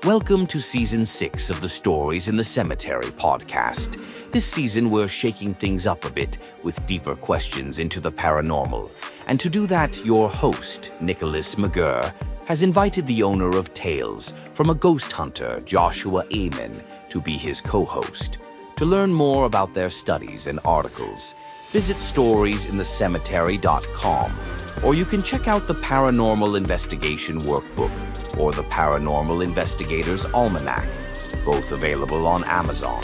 Welcome to Season 6 of the Stories in the Cemetery podcast. This season, we're shaking things up a bit with deeper questions into the paranormal. And to do that, your host, Nicholas McGurr, has invited the owner of Tales from a ghost hunter, Joshua Amen, to be his co-host. To learn more about their studies and articles, visit storiesinthecemetery.com, or you can check out the Paranormal Investigation Workbook or the Paranormal Investigator's Almanac, both available on Amazon.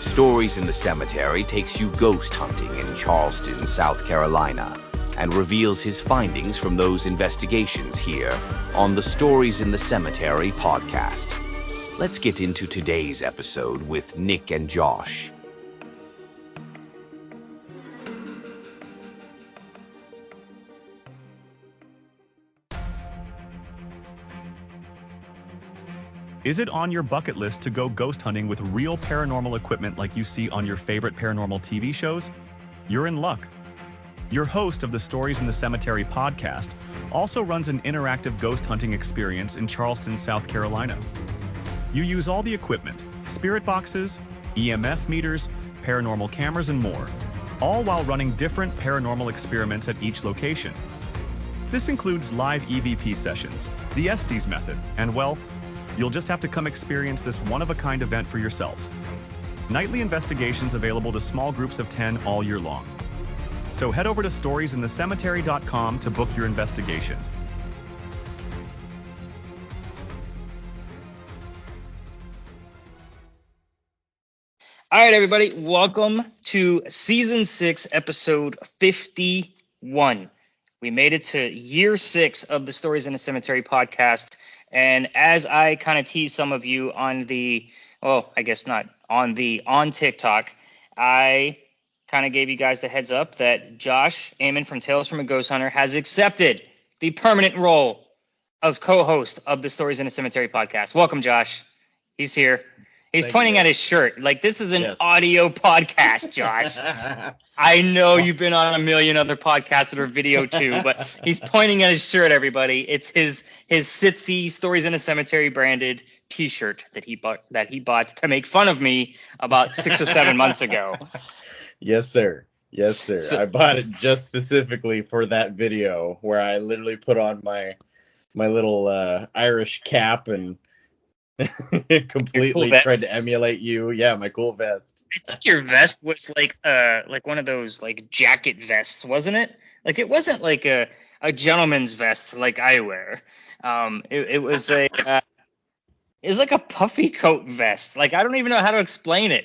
Stories in the Cemetery takes you ghost hunting in Charleston, South Carolina, and reveals his findings from those investigations here on the Stories in the Cemetery podcast. Let's get into today's episode with Nick and Josh. Is it on your bucket list to go ghost hunting with real paranormal equipment like you see on your favorite paranormal TV shows? You're in luck. Your host of the Stories in the Cemetery podcast also runs an interactive ghost hunting experience in Charleston, South Carolina. You use all the equipment, spirit boxes, EMF meters, paranormal cameras, and more, all while running different paranormal experiments at each location. This includes live EVP sessions, the Estes method, and well, you'll just have to come experience this one-of-a-kind event for yourself. Nightly investigations available to small groups of 10 all year long. So head over to storiesinthecemetery.com to book your investigation. All right, everybody, welcome to Season 6, Episode 51. We made it to Year 6 of the Stories in the Cemetery podcast. And as I kind of teased some of you on on TikTok, I kind of gave you guys the heads up that Josh Amen from Tales from a Ghost Hunter has accepted the permanent role of co-host of the Stories in the Cemetery podcast. Welcome, Josh. He's here. He's pointing at his shirt. Like, this is an audio podcast, Josh. I know you've been on a million other podcasts that are video too, but he's pointing at his shirt, everybody. It's his Sitsy Stories in a Cemetery branded T-shirt that he bought to make fun of me about 6 or 7 months ago. Yes, sir. Yes, sir. So, I bought it just specifically for that video where I literally put on my little Irish cap and completely tried to emulate you. Yeah, my cool vest. I think your vest was like one of those like jacket vests, wasn't it? Like, it wasn't like a gentleman's vest like I wear. It was like a puffy coat vest. Like, I don't even know how to explain it.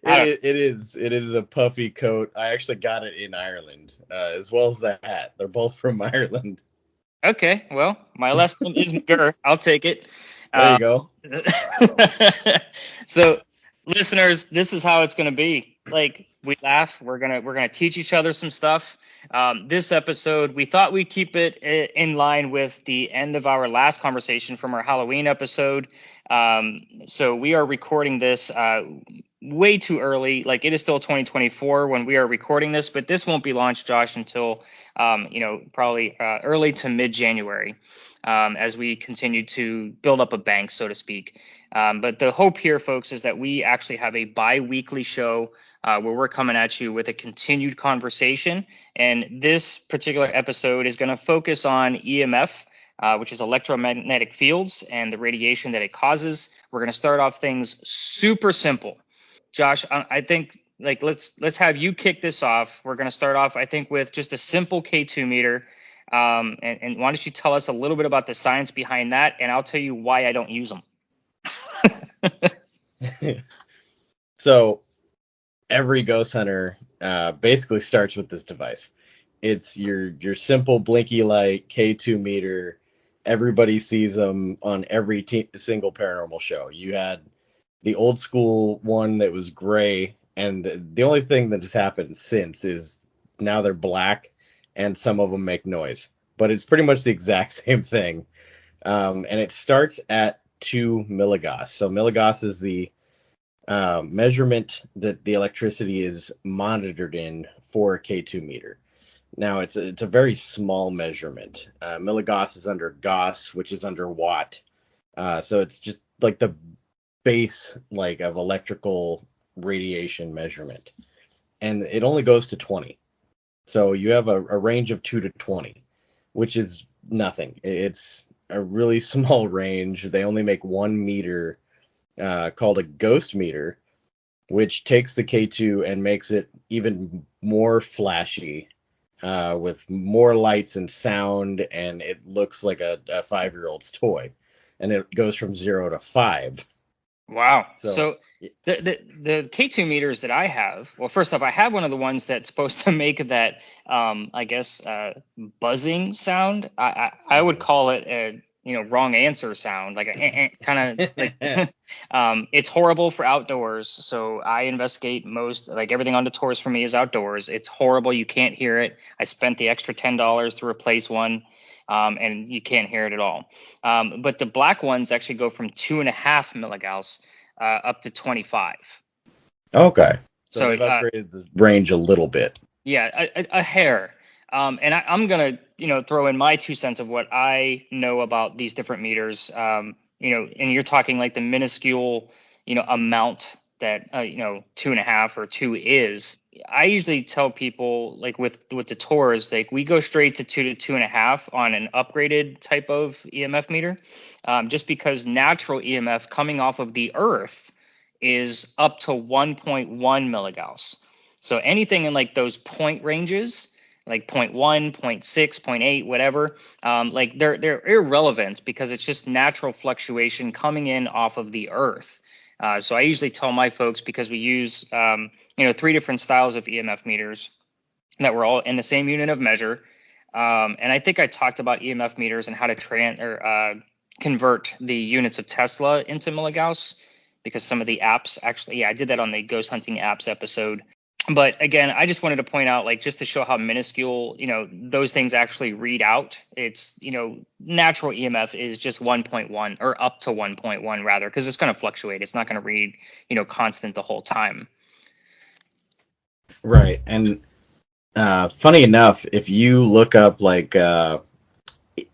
It is a puffy coat. I actually got it in Ireland, as well as the hat. They're both from Ireland. Okay, well, my last name is McGurr. I'll take it. There you go. So, listeners, this is how it's going to be. Like, we laugh. We're gonna teach each other some stuff. This episode, we thought we'd keep it in line with the end of our last conversation from our Halloween episode. So we are recording this way too early. Like, it is still 2024 when we are recording this, but this won't be launched, Josh, until probably early to mid-January. As we continue to build up a bank, so to speak. But the hope here, folks, is that we actually have a bi-weekly show where we're coming at you with a continued conversation. And this particular episode is going to focus on EMF, which is electromagnetic fields, and the radiation that it causes. We're going to start off things super simple. Josh, I think let's have you kick this off. We're going to start off, I think, with just a simple K2 meter. And why don't you tell us a little bit about the science behind that, and I'll tell you why I don't use them. So every ghost hunter basically starts with this device. It's your simple blinky light K2 meter. Everybody sees them on every single paranormal show. You had the old school one that was gray, and the only thing that has happened since is now they're black. And some of them make noise, but it's pretty much the exact same thing. And it starts at 2 milligauss. So milligauss is the measurement that the electricity is monitored in for a K2 meter. Now, it's a very small measurement. Milligauss is under Gauss, which is under watt. So it's just like the base like of electrical radiation measurement, and it only goes to 20. So you have a range of 2 to 20, which is nothing. It's a really small range. They only make 1 meter called a ghost meter, which takes the K2 and makes it even more flashy with more lights and sound, and it looks like a 5-year-old's toy. And it goes from 0 to 5. Wow. So So the K2 meters that I have, well, first off, I have one of the ones that's supposed to make that, I guess, buzzing sound. I would call it a, wrong answer sound, like a kind of like, it's horrible for outdoors. So I investigate most, like everything on the tours for me is outdoors. It's horrible. You can't hear it. I spent the extra $10 to replace one. And you can't hear it at all. But the black ones actually go from 2.5 milligauss up to 25. okay. So So they've upgraded the range a little bit. yeah, a hair. And I'm gonna, throw in my 2 cents of what I know about these different meters. And you're talking like the minuscule, amount that 2.5 or 2 is. I usually tell people, like with the tours, like we go straight to 2 to 2.5 on an upgraded type of EMF meter, just because natural EMF coming off of the Earth is up to 1.1 milligauss. So anything in like those point ranges, like 0.1, 0.6, 0.8, whatever, like they're irrelevant because it's just natural fluctuation coming in off of the Earth. So I usually tell my folks, because we use 3 different styles of EMF meters that were all in the same unit of measure. And I think I talked about EMF meters and how to convert the units of Tesla into milligauss, because some of the apps actually, I did that on the ghost hunting apps episode. But again, I just wanted to point out, like, just to show how minuscule, those things actually read out. It's, natural EMF is just 1.1 or up to 1.1 rather, because it's going to fluctuate. It's not going to read, constant the whole time. Right. And funny enough, if you look up like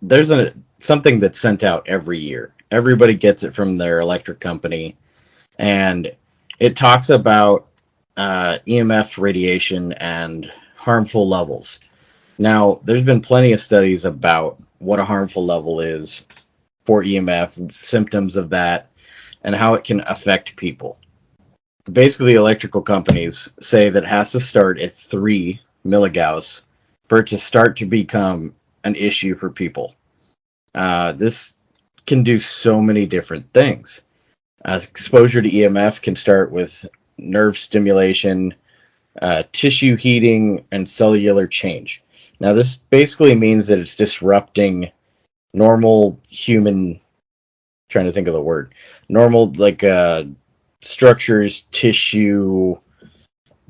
there's something that's sent out every year. Everybody gets it from their electric company, and it talks about EMF radiation and harmful levels. Now, there's been plenty of studies about what a harmful level is for EMF, symptoms of that, and how it can affect people. Basically, electrical companies say that it has to start at 3 milligauss for it to start to become an issue for people. This can do so many different things. Exposure to EMF can start with nerve stimulation, tissue heating, and cellular change. Now, this basically means that it's disrupting normal human, trying to think of the word, normal, like, structures, tissue,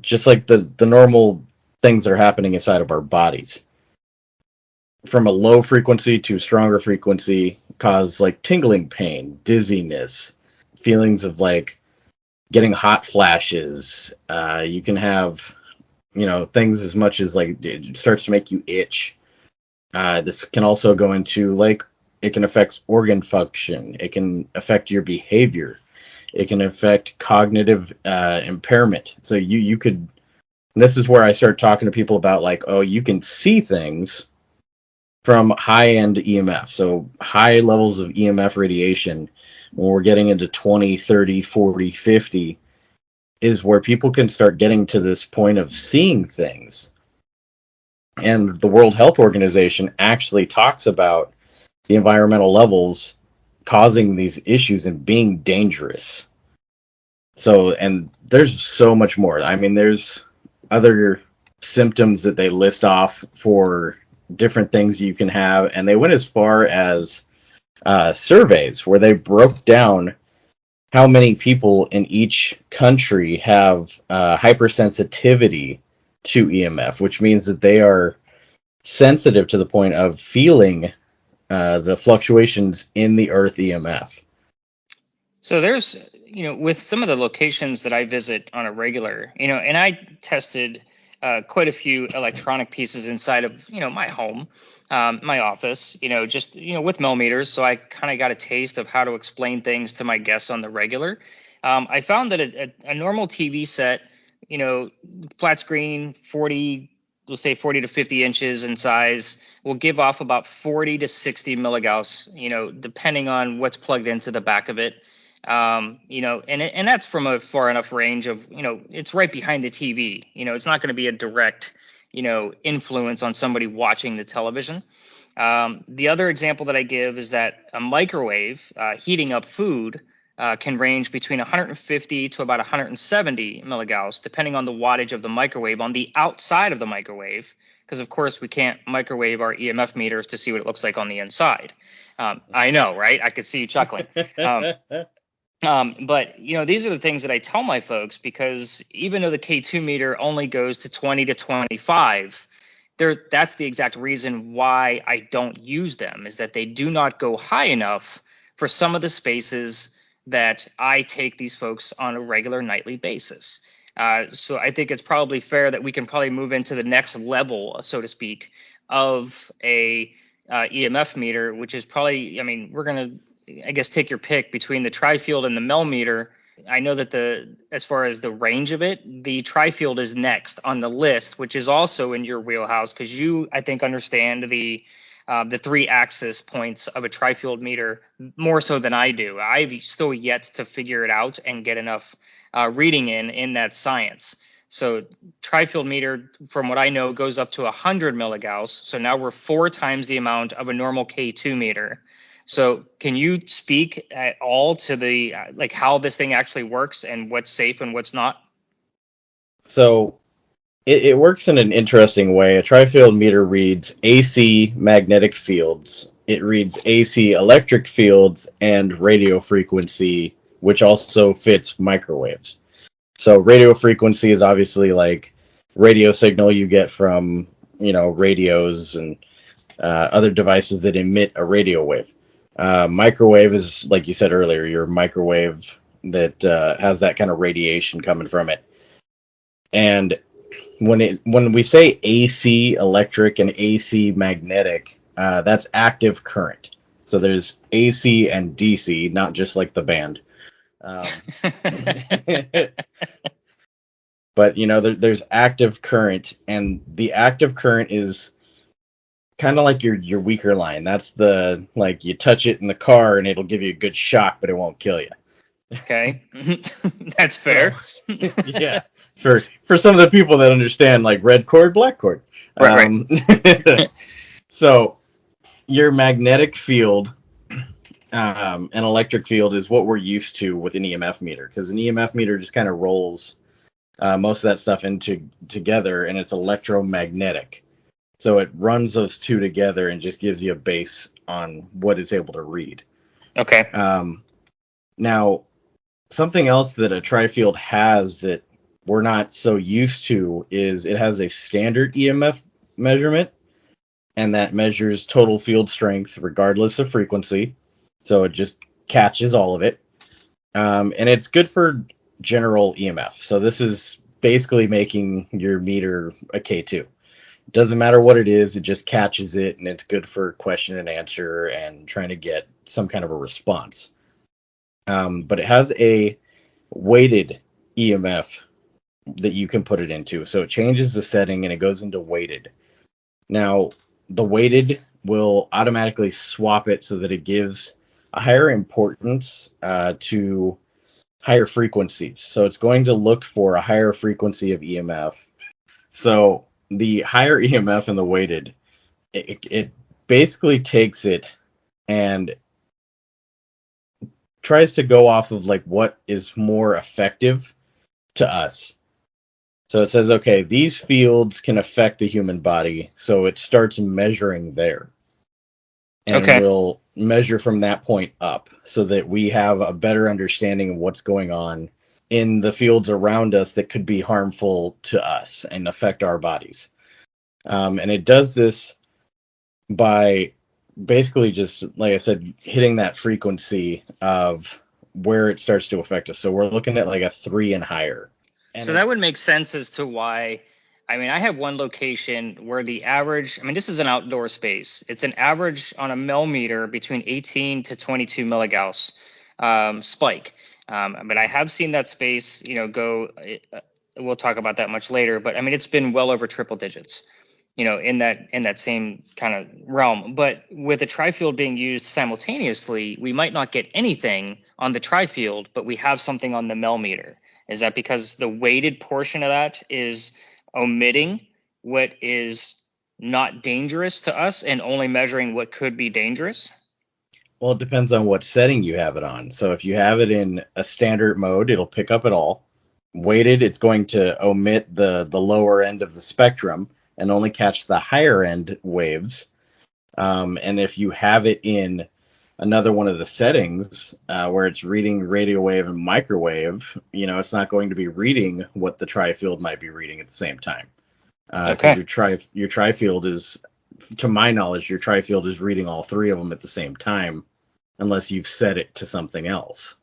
just like the normal things that are happening inside of our bodies. From a low frequency to a stronger frequency, cause like tingling pain, dizziness, feelings of like getting hot flashes. You can have, things as much as like it starts to make you itch. This can also go into like, it can affect organ function. It can affect your behavior. It can affect cognitive impairment. So you could, this is where I start talking to people about like, oh, you can see things from high-end EMF. So high levels of EMF radiation, when we're getting into 20, 30, 40, 50, is where people can start getting to this point of seeing things. And the World Health Organization actually talks about the environmental levels causing these issues and being dangerous. So, and there's so much more. I mean, there's other symptoms that they list off for different things you can have, and they went as far as surveys where they broke down how many people in each country have hypersensitivity to EMF, which means that they are sensitive to the point of feeling the fluctuations in the earth EMF. So there's, with some of the locations that I visit on a regular, and I tested quite a few electronic pieces inside of, my home. my office, just, with millimeters. So I kind of got a taste of how to explain things to my guests on the regular. I found that a normal TV set, flat screen, 40, let's say 40 to 50 inches in size, will give off about 40 to 60 milligauss, depending on what's plugged into the back of it. And that's from a far enough range of, it's right behind the TV. It's not going to be a direct, influence on somebody watching the television. The other example that I give is that a microwave heating up food can range between 150 to about 170 milligauss, depending on the wattage of the microwave on the outside of the microwave, because of course we can't microwave our EMF meters to see what it looks like on the inside. I know, right? I could see you chuckling. But these are the things that I tell my folks, because even though the K2 meter only goes to 20 to 25, that's the exact reason why I don't use them, is that they do not go high enough for some of the spaces that I take these folks on a regular nightly basis. So I think it's probably fair that we can probably move into the next level, so to speak, of a EMF meter, which is probably, we're going to, I guess, take your pick between the tri-field and the millimeter. I know that as far as the range of it, the tri-field is next on the list, which is also in your wheelhouse, because you, I think, understand the 3-axis points of a tri-field meter more so than I do. I've still yet to figure it out and get enough reading in that science. So tri-field meter, from what I know, goes up to 100 milligauss. So now we're 4 times the amount of a normal K2 meter. So can you speak at all to the how this thing actually works and what's safe and what's not? So it works in an interesting way. A tri-field meter reads AC magnetic fields. It reads AC electric fields and radio frequency, which also fits microwaves. So radio frequency is obviously like radio signal you get from, radios and other devices that emit a radio wave. Microwave is, like you said earlier, your microwave that has that kind of radiation coming from it. And when we say AC electric and AC magnetic, that's active current. So there's AC and DC, not just like the band. But there's active current, and the active current is kind of like your weaker line. That's you touch it in the car and it'll give you a good shock, but it won't kill you. Okay. That's fair. Yeah. For some of the people that understand, like red cord, black cord. Right. So your magnetic field and electric field is what we're used to with an EMF meter, because an EMF meter just kind of rolls most of that stuff together, and it's electromagnetic. So it runs those two together and just gives you a base on what it's able to read. Okay. Now, something else that a tri-field has that we're not so used to is it has a standard EMF measurement, and that measures total field strength regardless of frequency. So it just catches all of it. And it's good for general EMF. So this is basically making your meter a K2. Doesn't matter what it is, it just catches it, and it's good for question and answer and trying to get some kind of a response. But it has a weighted EMF that you can put it into. So it changes the setting and it goes into weighted. Now, the weighted will automatically swap it so that it gives a higher importance to higher frequencies. So it's going to look for a higher frequency of EMF. So the higher EMF in the weighted, it basically takes it and tries to go off of what is more effective to us. So it says, okay, these fields can affect the human body, so it starts measuring there. And we'll measure from that point up so that we have a better understanding of what's going on in the fields around us that could be harmful to us and affect our bodies. And it does this by basically just, like I said, hitting that frequency of where it starts to affect us. So we're looking at a 3 and higher. And so that would make sense as to why I mean, I have one location where the average, I mean, this is an outdoor space. It's an average on a millimeter between 18 to 22 milligauss spike. But I have seen that space, go, we'll talk about that much later, but I mean, it's been well over triple digits, in that same kind of realm. But with the tri-field being used simultaneously, we might not get anything on the tri-field, but we have something on the millimeter. Is that because the weighted portion of that is omitting what is not dangerous to us and only measuring what could be dangerous? Well, it depends on what setting you have it on. So if you have it in a standard mode, it'll pick up it all. Weighted, it's going to omit the lower end of the spectrum and only catch the higher end waves. And if you have it in another one of the settings where it's reading radio wave and microwave, it's not going to be reading what the tri-field might be reading at the same time. Okay. Your tri-field is, to my knowledge, your tri-field is reading all three of them at the same time, unless you've set it to something else.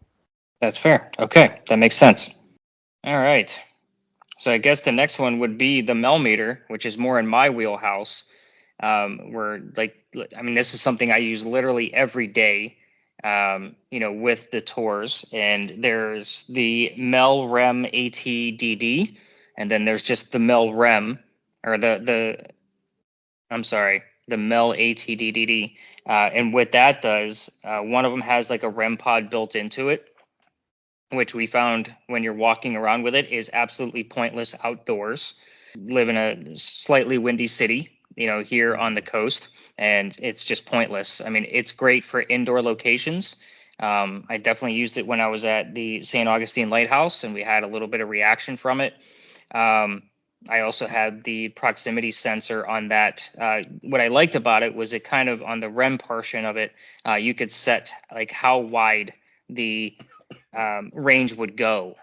That's fair. Okay, that makes sense. All right. So I guess the next one would be the millimeter, which is more in my wheelhouse. Where this is something I use literally every day, with the tours. And there's the Mel Rem ATDD, and then there's just the Mel Rem, or the Mel ATDD. And what that does, one of them has like a REM pod built into it, which we found when you're walking around with it is absolutely pointless outdoors. Live in a slightly windy city, here on the coast, and it's just pointless. I mean, it's great for indoor locations. I definitely used it when I was at the St. Augustine Lighthouse, and we had a little bit of reaction from it. I also had the proximity sensor on that. What I liked about it was it kind of, on the REM portion of it, you could set like how wide the range would go.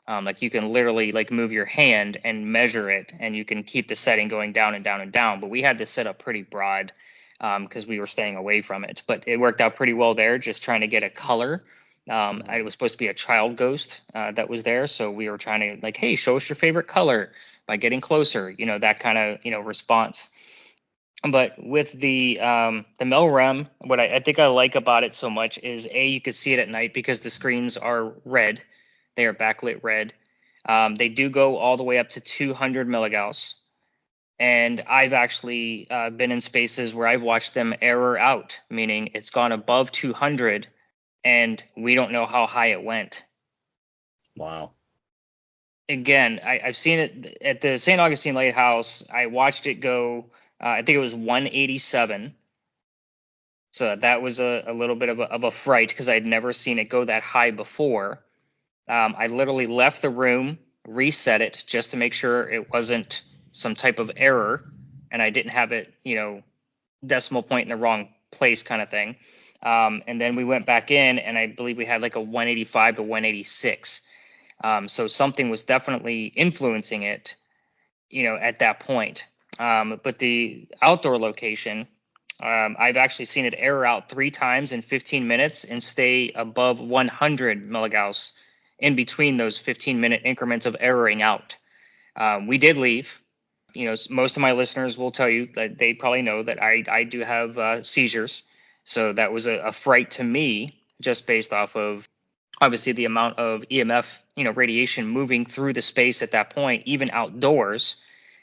Like you can literally like move your hand and measure it, and you can keep the setting going down and down and down. But we had this set up pretty broad because we were staying away from it. But it worked out pretty well there, just trying to get a color. It was supposed to be a child ghost that was there. So we were trying to like, hey, show us your favorite color by getting closer, that kind of, response. But with the Mel Rem, what I think I like about it so much is, you could see it at night because the screens are red. They are backlit red. They do go all the way up to 200 milligauss. And I've actually been in spaces where I've watched them error out, meaning it's gone above 200 and we don't know how high it went. Wow. Again, I've seen it at the St. Augustine Lighthouse. I watched it go, I think it was 187. So that was a little bit of a fright because I'd never seen it go that high before. I literally left the room, reset it just to make sure it wasn't some type of error and I didn't have it, decimal point in the wrong place kind of thing. And then we went back in, and I believe we had like a 185 to 186. So something was definitely influencing it, at that point. But the outdoor location, I've actually seen it error out 3 times in 15 minutes and stay above 100 milligauss in between those 15-minute increments of erroring out. We did leave. Most of my listeners will tell you that they probably know that I do have seizures. So that was a fright to me, just based off of obviously the amount of EMF, radiation moving through the space at that point, even outdoors,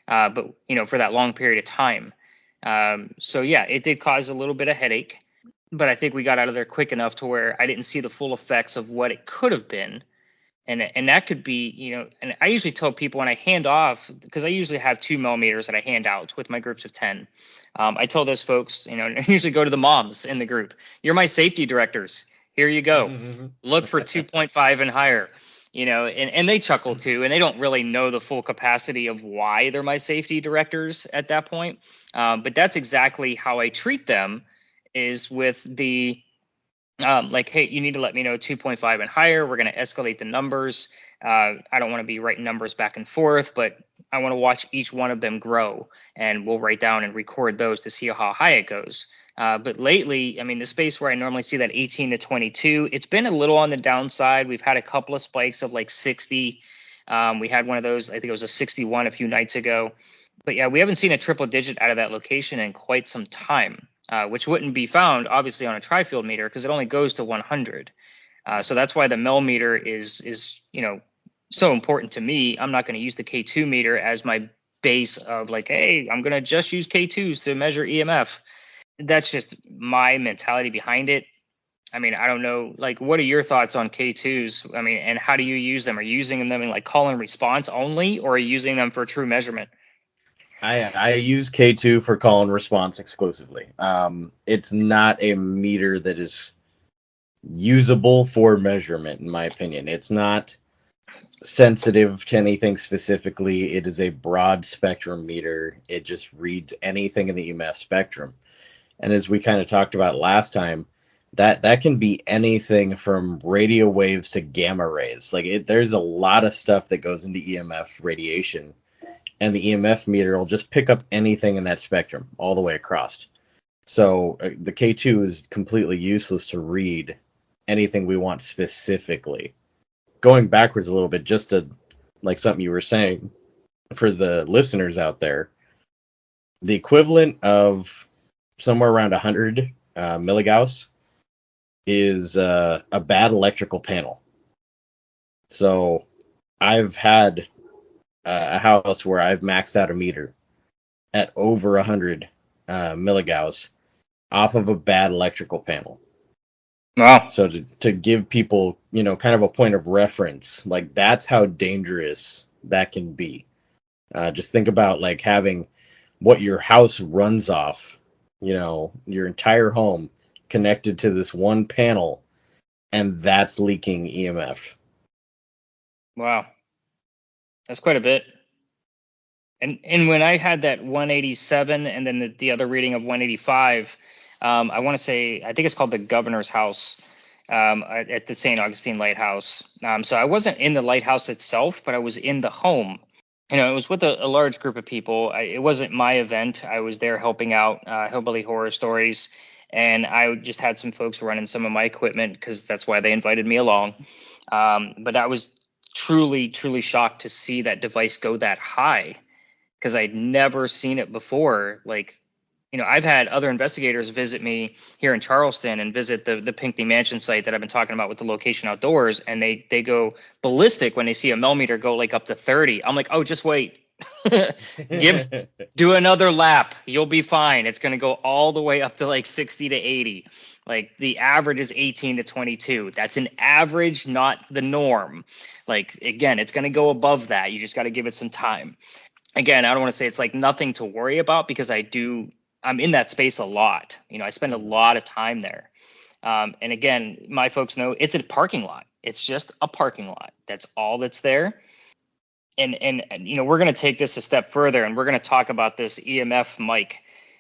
but for that long period of time. So yeah, it did cause a little bit of headache, but I think we got out of there quick enough to where I didn't see the full effects of what it could have been. And that could be, and I usually tell people when I hand off, because I usually have 2 millimeters that I hand out with my groups of 10. I tell those folks, I usually go to the moms in the group. You're my safety directors. Here you go. Look for 2.5 and higher, and they chuckle too, and they don't really know the full capacity of why they're my safety directors at that point. But that's exactly how I treat them, is with the like, hey, you need to let me know 2.5 and higher. We're going to escalate the numbers. I don't want to be writing numbers back and forth, but I want to watch each one of them grow, and we'll write down and record those to see how high it goes. But lately, I mean, the space where I normally see that 18 to 22, it's been a little on the downside. We've had a couple of spikes of like 60, We had one of those, I think it was a 61 a few nights ago. But yeah, we haven't seen a triple digit out of that location in quite some time, which wouldn't be found obviously on a tri-field meter because it only goes to 100. So that's why the mel meter is so important to me. I'm not going to use the K2 meter as my base of like, hey, I'm going to just use K2s to measure EMF. That's just my mentality behind it. I mean, I don't know, like, what are your thoughts on K2s? I mean, and how do you use them? Are you using them in like call and response only, or are you using them for true measurement? I use K2 for call and response exclusively. It's not a meter that is usable for measurement, in my opinion. It's not sensitive to anything specifically. It is a broad spectrum meter. It just reads anything in the EMF spectrum. And as we kind of talked about last time, that can be anything from radio waves to gamma rays. There's a lot of stuff that goes into EMF radiation, and the EMF meter will just pick up anything in that spectrum all the way across. So the K2 is completely useless to read anything we want specifically. Going backwards a little bit, just to like something you were saying for the listeners out there, the equivalent of somewhere around 100 milligauss is a bad electrical panel. So I've had a house where I've maxed out a meter at over 100 milligauss off of a bad electrical panel. Wow. So to give people, kind of a point of reference, like that's how dangerous that can be. Just think about like having what your house runs off, your entire home connected to this one panel, and that's leaking EMF. Wow. That's quite a bit. And when I had that 187 and then the other reading of 185, I want to say, I think it's called the Governor's House at the St. Augustine Lighthouse. So I wasn't in the lighthouse itself, but I was in the home. It was with a large group of people. It wasn't my event. I was there helping out Hillbilly Horror Stories. And I just had some folks running some of my equipment because that's why they invited me along. But I was truly, truly shocked to see that device go that high because I'd never seen it before. I've had other investigators visit me here in Charleston and visit the Pinckney Mansion site that I've been talking about with the location outdoors, and they go ballistic when they see a millimeter go like up to 30. I'm like, oh, just wait. Do another lap. You'll be fine. It's going to go all the way up to like 60 to 80. Like the average is 18 to 22. That's an average, not the norm. Again, it's going to go above that. You just got to give it some time. Again, I don't want to say it's like nothing to worry about because I'm in that space a lot. I spend a lot of time there. And again, my folks know it's a parking lot. It's just a parking lot. That's all that's there. And we're going to take this a step further, and we're going to talk about this EMF mic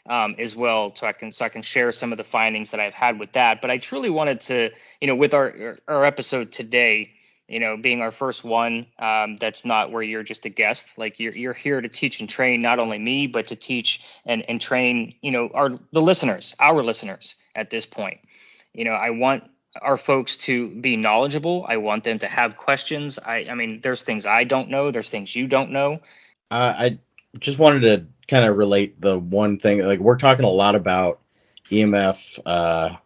as well, so I can share some of the findings that I've had with that. But I truly wanted to, with our episode today, being our first one, that's not where you're just a guest. Like you're here to teach and train not only me, but to teach and train, our listeners at this point. I want our folks to be knowledgeable. I want them to have questions. I mean, there's things I don't know. There's things you don't know. I just wanted to kind of relate the one thing. Like we're talking a lot about EMF,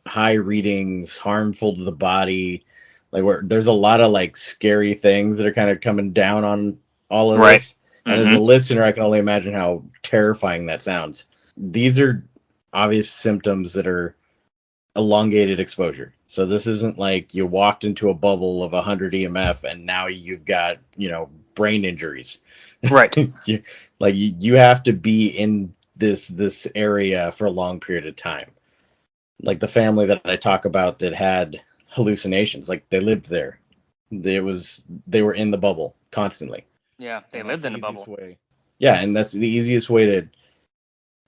high readings, harmful to the body. There's a lot of like scary things that are kind of coming down on all of this. And as a listener, I can only imagine how terrifying that sounds. These are obvious symptoms that are elongated exposure. So this isn't like you walked into a bubble of 100 EMF and now you've got, brain injuries. Right. you have to be in this area for a long period of time. Like the family that I talk about that had hallucinations, like they lived there. They were in the bubble constantly. Yeah, they lived in a bubble. Yeah, and that's the easiest way to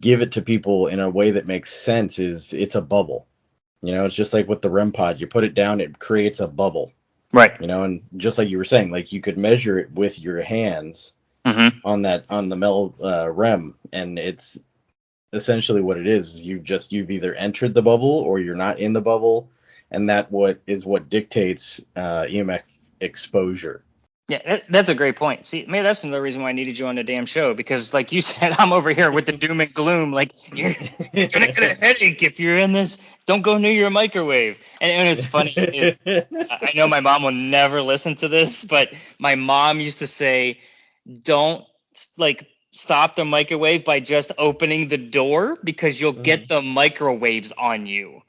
give it to people in a way that makes sense is it's a bubble. It's just like with the REM pod. You put it down, it creates a bubble. Right. And just like you were saying, like you could measure it with your hands on the REM, and it's essentially what it is. You've either entered the bubble or you're not in the bubble, and what dictates EMF exposure. Yeah, that's a great point. See, maybe that's another reason why I needed you on the damn show, because like you said, I'm over here with the doom and gloom. Like, you're gonna get a headache if you're in this. Don't go near your microwave. And it's funny is I know my mom will never listen to this, but my mom used to say, don't like stop the microwave by just opening the door, because you'll get the microwaves on you.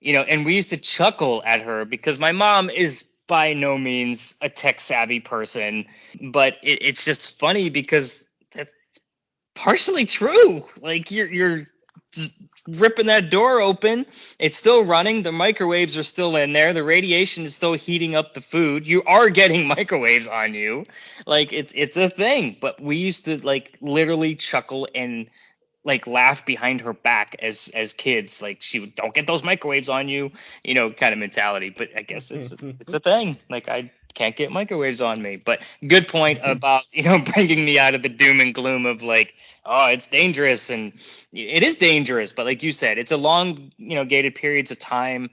And we used to chuckle at her because my mom is by no means a tech savvy person, but it's just funny because that's partially true. Like, you're just ripping that door open, it's still running, the microwaves are still in there, the radiation is still heating up the food, you are getting microwaves on you. Like, it's a thing. But we used to like literally chuckle and like laugh behind her back as kids. Like, she would, don't get those microwaves on you, kind of mentality. But I guess it's a thing. Like, I can't get microwaves on me. But good point about bringing me out of the doom and gloom of like, oh, it's dangerous. And it is dangerous, but like you said, it's a long gated periods of time.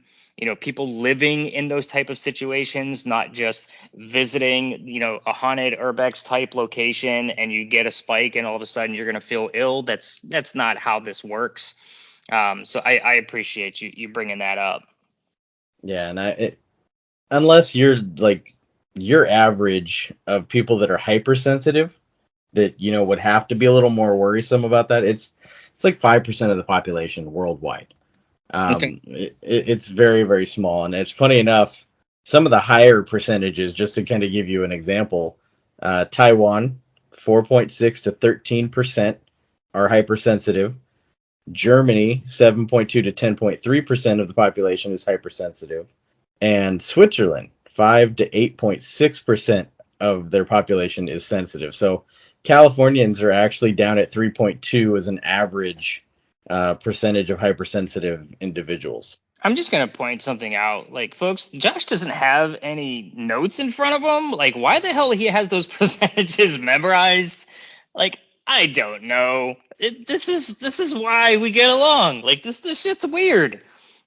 People living in those type of situations, not just visiting, a haunted urbex type location and you get a spike and all of a sudden you're going to feel ill. That's not how this works. So I appreciate you bringing that up. Yeah, and unless you're like your average of people that are hypersensitive, that would have to be a little more worrisome about that. It's like 5% of the population worldwide. Okay. It's very, very small. And it's funny enough, some of the higher percentages, just to kind of give you an example, Taiwan, 4.6 to 13% are hypersensitive. Germany, 7.2 to 10.3% of the population is hypersensitive. And Switzerland, 5 to 8.6% of their population is sensitive. So Californians are actually down at 3.2 as an average percentage of hypersensitive individuals. I'm just going to point something out. Like, folks, Josh doesn't have any notes in front of him. Like, why the hell he has those percentages memorized? Like, I don't know. This is why we get along. Like, this shit's weird.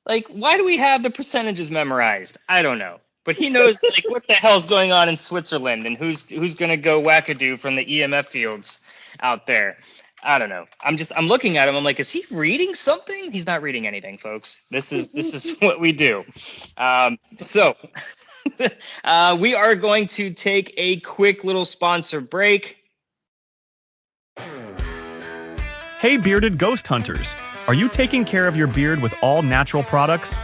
Like, why do we have the percentages memorized? I don't know. But he knows, like, what the hell's going on in Switzerland and who's going to go wackadoo from the EMF fields out there. I don't know. I'm looking at him. I'm like, is he reading something? He's not reading anything, folks. This is what we do. So we are going to take a quick little sponsor break. Hey, bearded ghost hunters. Are you taking care of your beard with all natural products?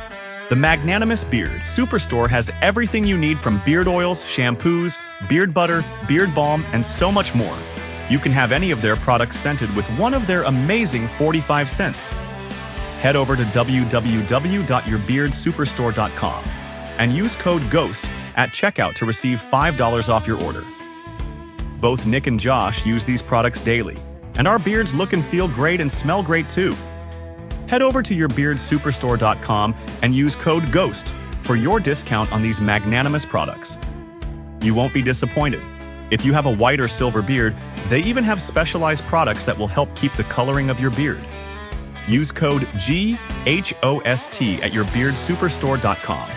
The Magnanimous Beard Superstore has everything you need, from beard oils, shampoos, beard butter, beard balm, and so much more. You can have any of their products scented with one of their amazing 45 scents. Head over to www.yourbeardsuperstore.com and use code GHOST at checkout to receive $5 off your order. Both Nick and Josh use these products daily, and our beards look and feel great and smell great too. Head over to yourbeardsuperstore.com and use code GHOST for your discount on these magnanimous products. You won't be disappointed. If you have a white or silver beard, they even have specialized products that will help keep the coloring of your beard. Use code GHOST at yourbeardsuperstore.com.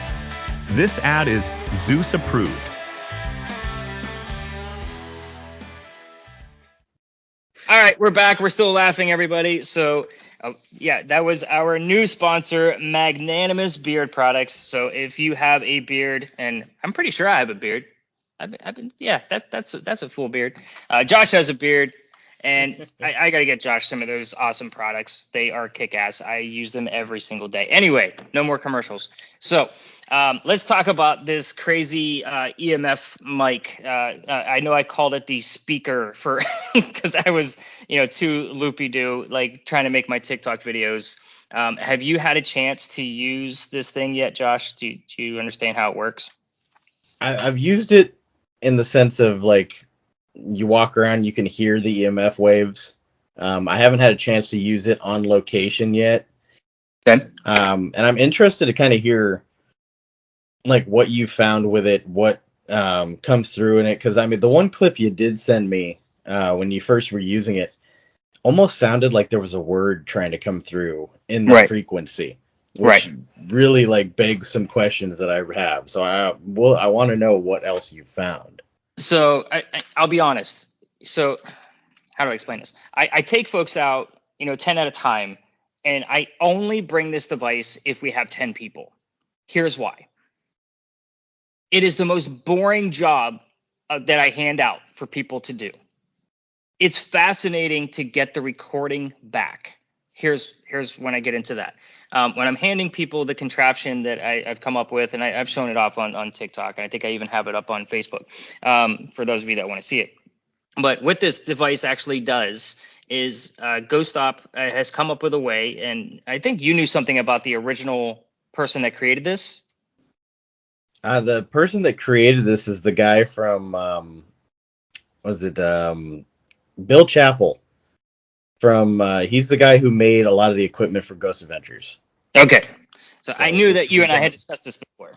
This ad is Zeus approved. All right, we're back. We're still laughing, everybody. So, that was our new sponsor, Magnanimous Beard Products. So if you have a beard, and I'm pretty sure I have a beard. That's a full beard. Josh has a beard, and I got to get Josh some of those awesome products. They are kick-ass. I use them every single day. Anyway, no more commercials. So let's talk about this crazy EMF mic. I know I called it the speaker for because I was, too loopy-doo, like trying to make my TikTok videos. Have you had a chance to use this thing yet, Josh? Do you understand how it works? I've used it in the sense of, like, you walk around, you can hear the EMF waves. I haven't had a chance to use it on location yet. Okay. And I'm interested to kind of hear, like, what you found with it, what comes through in it. Because, I mean, the one clip you did send me when you first were using it almost sounded like there was a word trying to come through in the frequency. Which really, like, begs some questions that I have. So I want to know what else you found. So I'll be honest. So how do I explain this? I take folks out, 10 at a time, and I only bring this device if we have 10 people. Here's why. It is the most boring job that I hand out for people to do. It's fascinating to get the recording back. Here's when I get into that. When I'm handing people the contraption that I've come up with, and I've shown it off on TikTok, and I think I even have it up on Facebook for those of you that want to see it. But what this device actually does is Ghost Stop has come up with a way, and I think you knew something about the original person that created this. The person that created this is the guy from, Bill Chappell. He's the guy who made a lot of the equipment for Ghost Adventures. Okay. So I knew that you and I had discussed this before.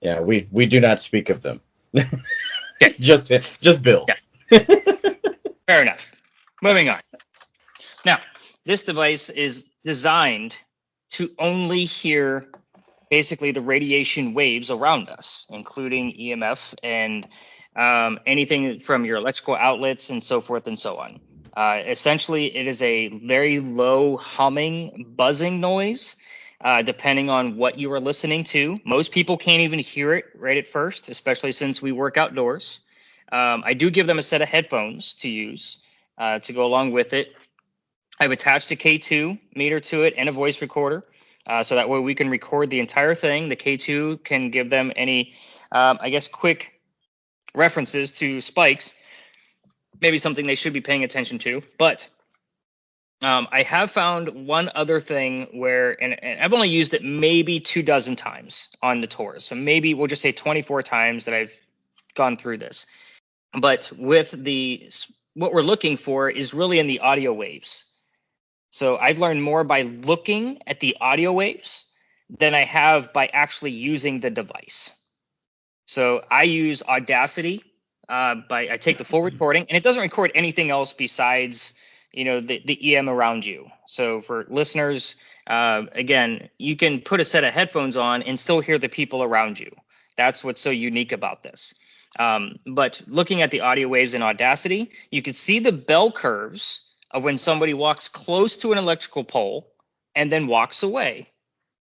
Yeah, we do not speak of them. Okay. just Bill. Yeah. Fair enough. Moving on. Now, this device is designed to only hear basically the radiation waves around us, including EMF and anything from your electrical outlets and so forth and so on. Essentially, it is a very low humming, buzzing noise, depending on what you are listening to. Most people can't even hear it right at first, especially since we work outdoors. I do give them a set of headphones to use to go along with it. I've attached a K2 meter to it and a voice recorder, so that way we can record the entire thing. The K2 can give them any, quick references to spikes, maybe something they should be paying attention to. But I have found one other thing where, and I've only used it maybe 24 times on the tours. So maybe we'll just say 24 times that I've gone through this. But with what we're looking for is really in the audio waves. So I've learned more by looking at the audio waves than I have by actually using the device. So I use Audacity. I take the full recording, and it doesn't record anything else besides, the EM around you. So for listeners, again, you can put a set of headphones on and still hear the people around you. That's what's so unique about this. But looking at the audio waves in Audacity, you can see the bell curves of when somebody walks close to an electrical pole and then walks away.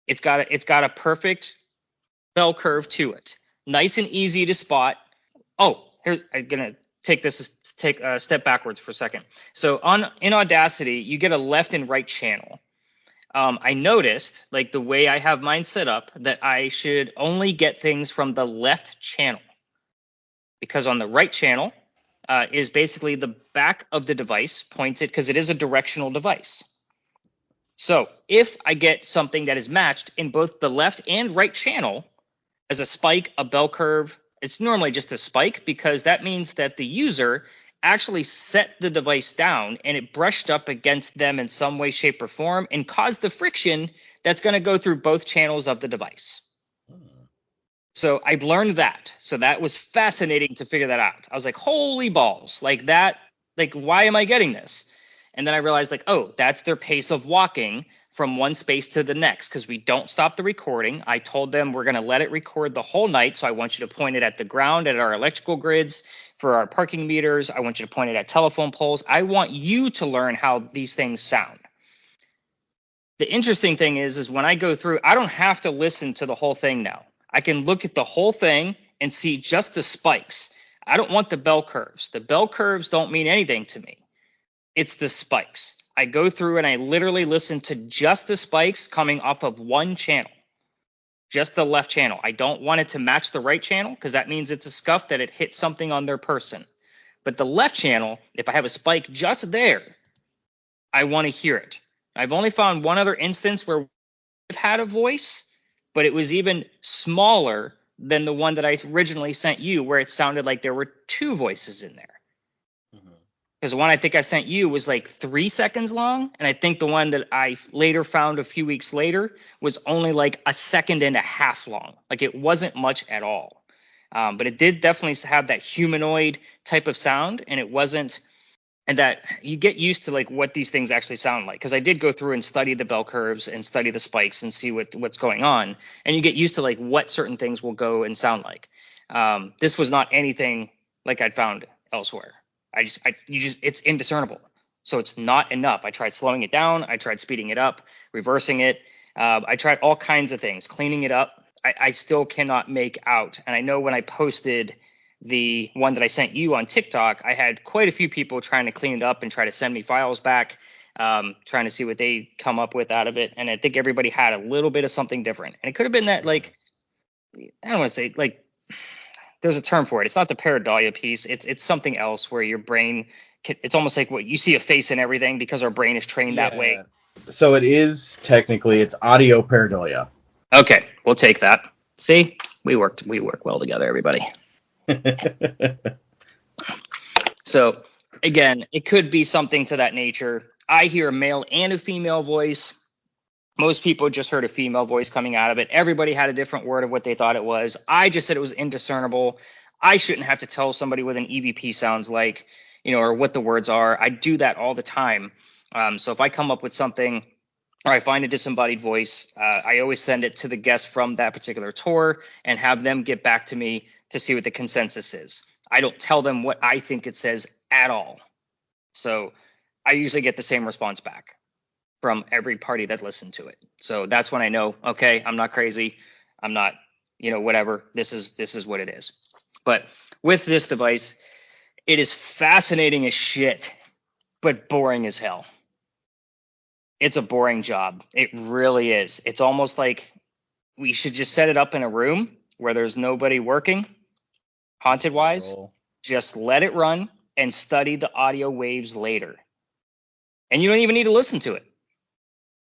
It's got a perfect bell curve to it. Nice and easy to spot. Oh, I'm gonna take a step backwards for a second. So in Audacity, you get a left and right channel. I noticed, like the way I have mine set up, that I should only get things from the left channel, because on the right channel is basically the back of the device pointed, because it is a directional device. So if I get something that is matched in both the left and right channel as a spike, a bell curve, it's normally just a spike, because that means that the user actually set the device down and it brushed up against them in some way, shape, or form and caused the friction that's going to go through both channels of the device. So I've learned that. So that was fascinating to figure that out. I was like, holy balls, like that, like, why am I getting this? And then I realized, like, oh, that's their pace of walking from one space to the next, because we don't stop the recording. I told them we're going to let it record the whole night. So I want you to point it at the ground, at our electrical grids, for our parking meters. I want you to point it at telephone poles. I want you to learn how these things sound. The interesting thing is when I go through, I don't have to listen to the whole thing now. I can look at the whole thing and see just the spikes. I don't want the bell curves. The bell curves don't mean anything to me. It's the spikes. I go through and I literally listen to just the spikes coming off of one channel, just the left channel. I don't want it to match the right channel, because that means it's a scuff that it hit something on their person. But the left channel, if I have a spike just there, I want to hear it. I've only found one other instance where I've had a voice, but it was even smaller than the one that I originally sent you, where it sounded like there were two voices in there. Because the one I think I sent you was like 3 seconds long, and I think the one that I later found a few weeks later was only like 1.5 seconds long. Like, it wasn't much at all. But it did definitely have that humanoid type of sound, and it wasn't, and that you get used to like what these things actually sound like. Because I did go through and study the bell curves and study the spikes and see what's going on, and you get used to like what certain things will go and sound like. This was not anything like I'd found elsewhere. It's indiscernible. So it's not enough. I tried slowing it down. I tried speeding it up, reversing it. I tried all kinds of things, cleaning it up. I still cannot make out. And I know when I posted the one that I sent you on TikTok, I had quite a few people trying to clean it up and try to send me files back, trying to see what they come up with out of it. And I think everybody had a little bit of something different. And it could have been that, like, I don't want to say, like, there's a term for it. It's not the pareidolia piece. It's something else where your brain, it's almost like what you see a face in everything because our brain is trained that way. So it is technically, it's audio pareidolia. Okay, we'll take that. See, we work well together, everybody. So again, it could be something to that nature. I hear a male and a female voice. Most people just heard a female voice coming out of it. Everybody had a different word of what they thought it was. I just said it was indiscernible. I shouldn't have to tell somebody what an EVP sounds like, or what the words are. I do that all the time. So if I come up with something or I find a disembodied voice, I always send it to the guest from that particular tour and have them get back to me to see what the consensus is. I don't tell them what I think it says at all. So I usually get the same response back from every party that listened to it. So that's when I know, okay, I'm not crazy. I'm not, whatever. This is what it is. But with this device, it is fascinating as shit, but boring as hell. It's a boring job. It really is. It's almost like we should just set it up in a room where there's nobody working, haunted wise. Just let it run and study the audio waves later. And you don't even need to listen to it.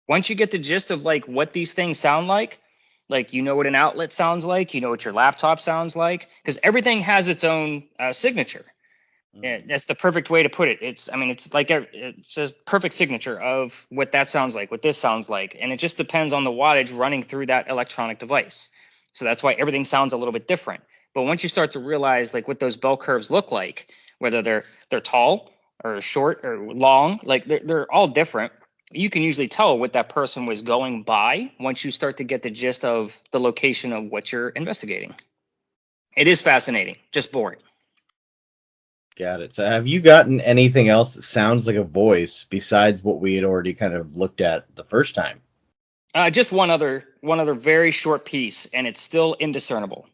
Once you get the gist of like what these things sound like what an outlet sounds like, what your laptop sounds like, because everything has its own signature. Yeah, that's the perfect way to put it. It's a perfect signature of what that sounds like, what this sounds like. And it just depends on the wattage running through that electronic device. So that's why everything sounds a little bit different. But once you start to realize like what those bell curves look like, whether they're tall or short or long, like they're all different. You can usually tell what that person was going by once you start to get the gist of the location of what you're investigating. It is fascinating, just boring. Got it. So have you gotten anything else that sounds like a voice besides what we had already kind of looked at the first time? Just one other very short piece, and it's still indiscernible.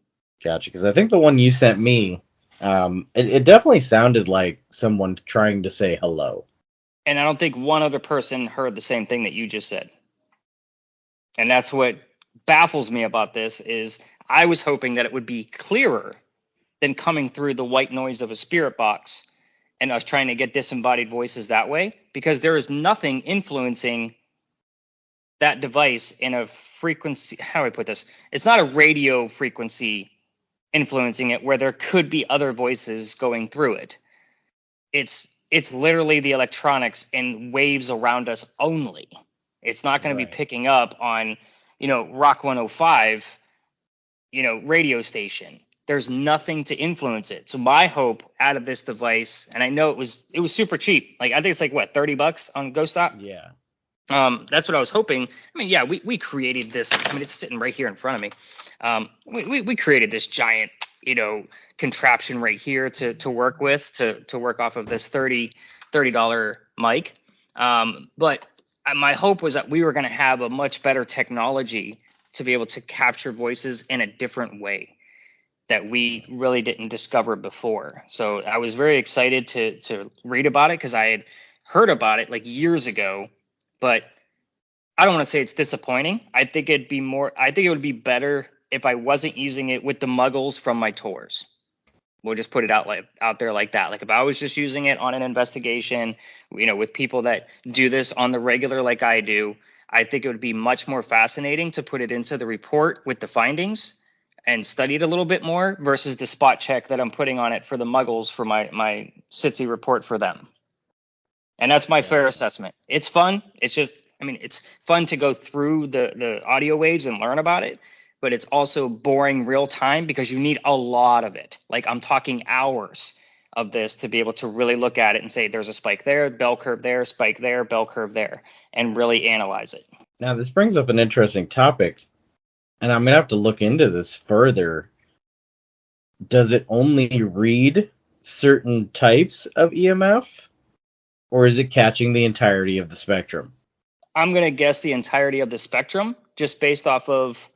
Gotcha. Because I think the one you sent me, it definitely sounded like someone trying to say hello. And I don't think one other person heard the same thing that you just said. And that's what baffles me about this is I was hoping that it would be clearer than coming through the white noise of a spirit box and us trying to get disembodied voices that way, because there is nothing influencing that device in a frequency. How do I put this? It's not a radio frequency influencing it where there could be other voices going through it. It's literally the electronics and waves around us only. It's not going to be picking up on, Rock 105, radio station. There's nothing to influence it. So my hope out of this device, and I know it was super cheap. Like I think it's like what, $30 on GoStop? Yeah. That's what I was hoping. I mean, yeah, we created this. I mean, it's sitting right here in front of me. We created this giant, contraption right here to work with, to work off of this $30 mic. But my hope was that we were going to have a much better technology to be able to capture voices in a different way that we really didn't discover before. So I was very excited to read about it because I had heard about it like years ago, but I don't want to say it's disappointing. I think it would be better if I wasn't using it with the muggles from my tours. We'll just put it out there like that. Like if I was just using it on an investigation, with people that do this on the regular like I do, I think it would be much more fascinating to put it into the report with the findings and study it a little bit more versus the spot check that I'm putting on it for the muggles for my SITSI report for them. And that's my fair assessment. It's fun. It's just, it's fun to go through the audio waves and learn about it, but it's also boring real time because you need a lot of it. Like I'm talking hours of this to be able to really look at it and say, there's a spike there, bell curve there, spike there, bell curve there, and really analyze it. Now, this brings up an interesting topic, and I'm going to have to look into this further. Does it only read certain types of EMF, or is it catching the entirety of the spectrum? I'm going to guess the entirety of the spectrum just based off of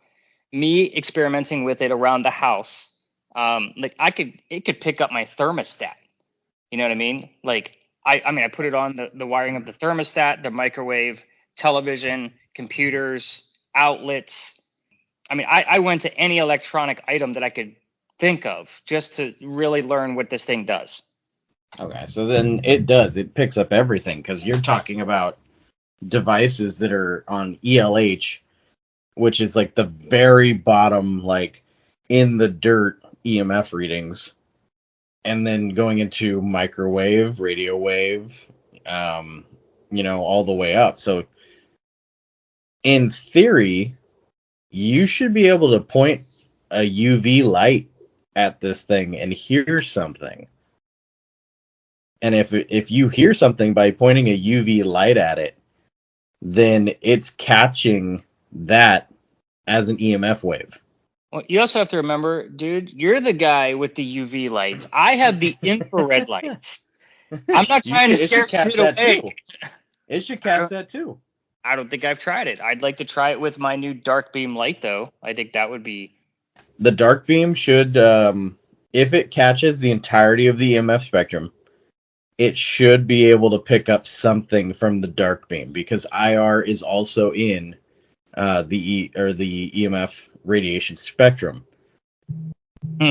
me experimenting with it around the house. Like it could pick up my thermostat. You know what I mean? Like I put it on the wiring of the thermostat, the microwave, television, computers, outlets. I mean, I went to any electronic item that I could think of just to really learn what this thing does. Okay, so then it does. It picks up everything because you're talking about devices that are on ELH, which is like the very bottom, like in the dirt EMF readings, and then going into microwave, radio wave, all the way up. So in theory, you should be able to point a UV light at this thing and hear something. And if you hear something by pointing a UV light at it, then it's catching that as an EMF wave. Well, you also have to remember, dude, you're the guy with the UV lights. I have the infrared lights. I'm not trying to scare shit away. It should catch that too. I don't think I've tried it. I'd like to try it with my new dark beam light, though. I think that would be... The dark beam should, if it catches the entirety of the EMF spectrum, it should be able to pick up something from the dark beam because IR is also in the EMF radiation spectrum.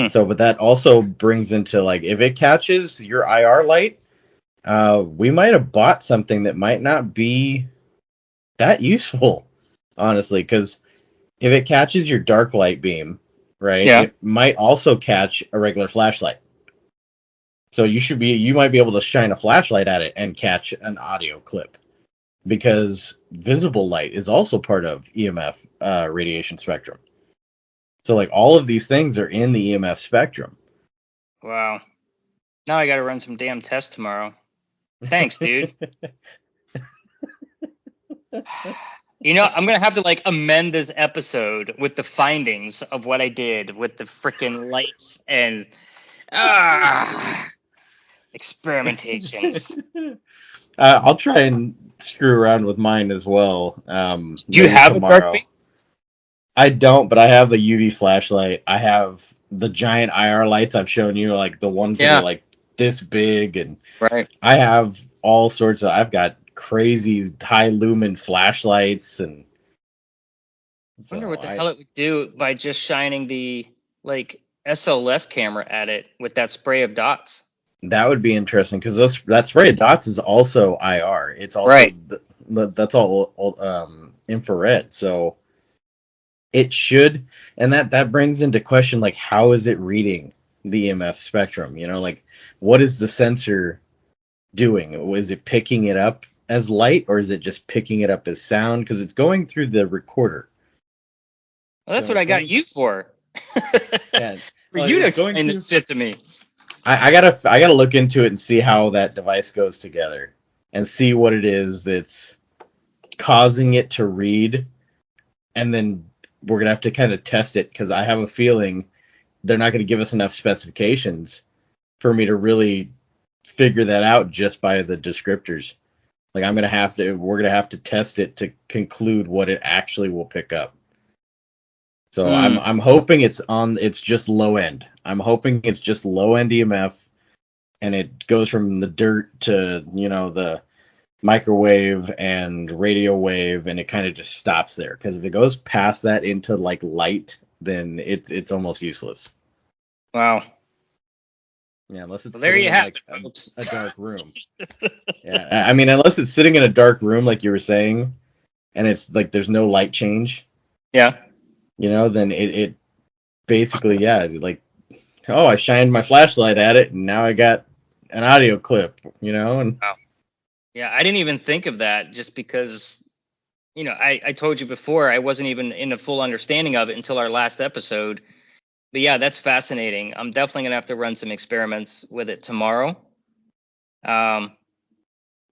So, but that also brings into, like, if it catches your IR light, we might have bought something that might not be that useful, honestly, because if it catches your dark light beam, right, it might also catch a regular flashlight. So you might be able to shine a flashlight at it and catch an audio clip, because visible light is also part of EMF radiation spectrum. So, like, all of these things are in the EMF spectrum. Wow. Now I got to run some damn tests tomorrow. Thanks, dude. You know, I'm going to have to, like, amend this episode with the findings of what I did with the freaking lights and experimentations. I'll try and screw around with mine as well. Do you have tomorrow. A dark beam? I don't, but I have a UV flashlight. I have the giant IR lights I've shown you, like the ones that are like this big, and I have all sorts of. I've got crazy high lumen flashlights, and I wonder what the hell it would do by just shining the like SLS camera at it with that spray of dots. That would be interesting because that spray of dots is also IR. It's also that's all infrared. So it should, and that brings into question, like, how is it reading the EMF spectrum? You know, like, what is the sensor doing? Is it picking it up as light, or is it just picking it up as sound? Because it's going through the recorder. Well, that's what I got you for. For you to explain this shit to me. I gotta look into it and see how that device goes together and see what it is that's causing it to read, and then we're gonna have to kind of test it, because I have a feeling they're not gonna give us enough specifications for me to really figure that out just by the descriptors. Like, we're gonna have to test it to conclude what it actually will pick up. So I'm hoping it's just low end. I'm hoping it's just low end EMF, and it goes from the dirt to, the microwave and radio wave, and it kind of just stops there. Because if it goes past that into, like, light, then it's almost useless. Wow. Yeah, unless it's there you have it, a dark room. Yeah, I mean, unless it's sitting in a dark room, like you were saying, and it's like there's no light change. Yeah. Then it basically, like, oh, I shined my flashlight at it, and now I got an audio clip, and wow. Yeah, I didn't even think of that, just because, I told you before, I wasn't even in a full understanding of it until our last episode. But yeah, that's fascinating. I'm definitely going to have to run some experiments with it tomorrow, and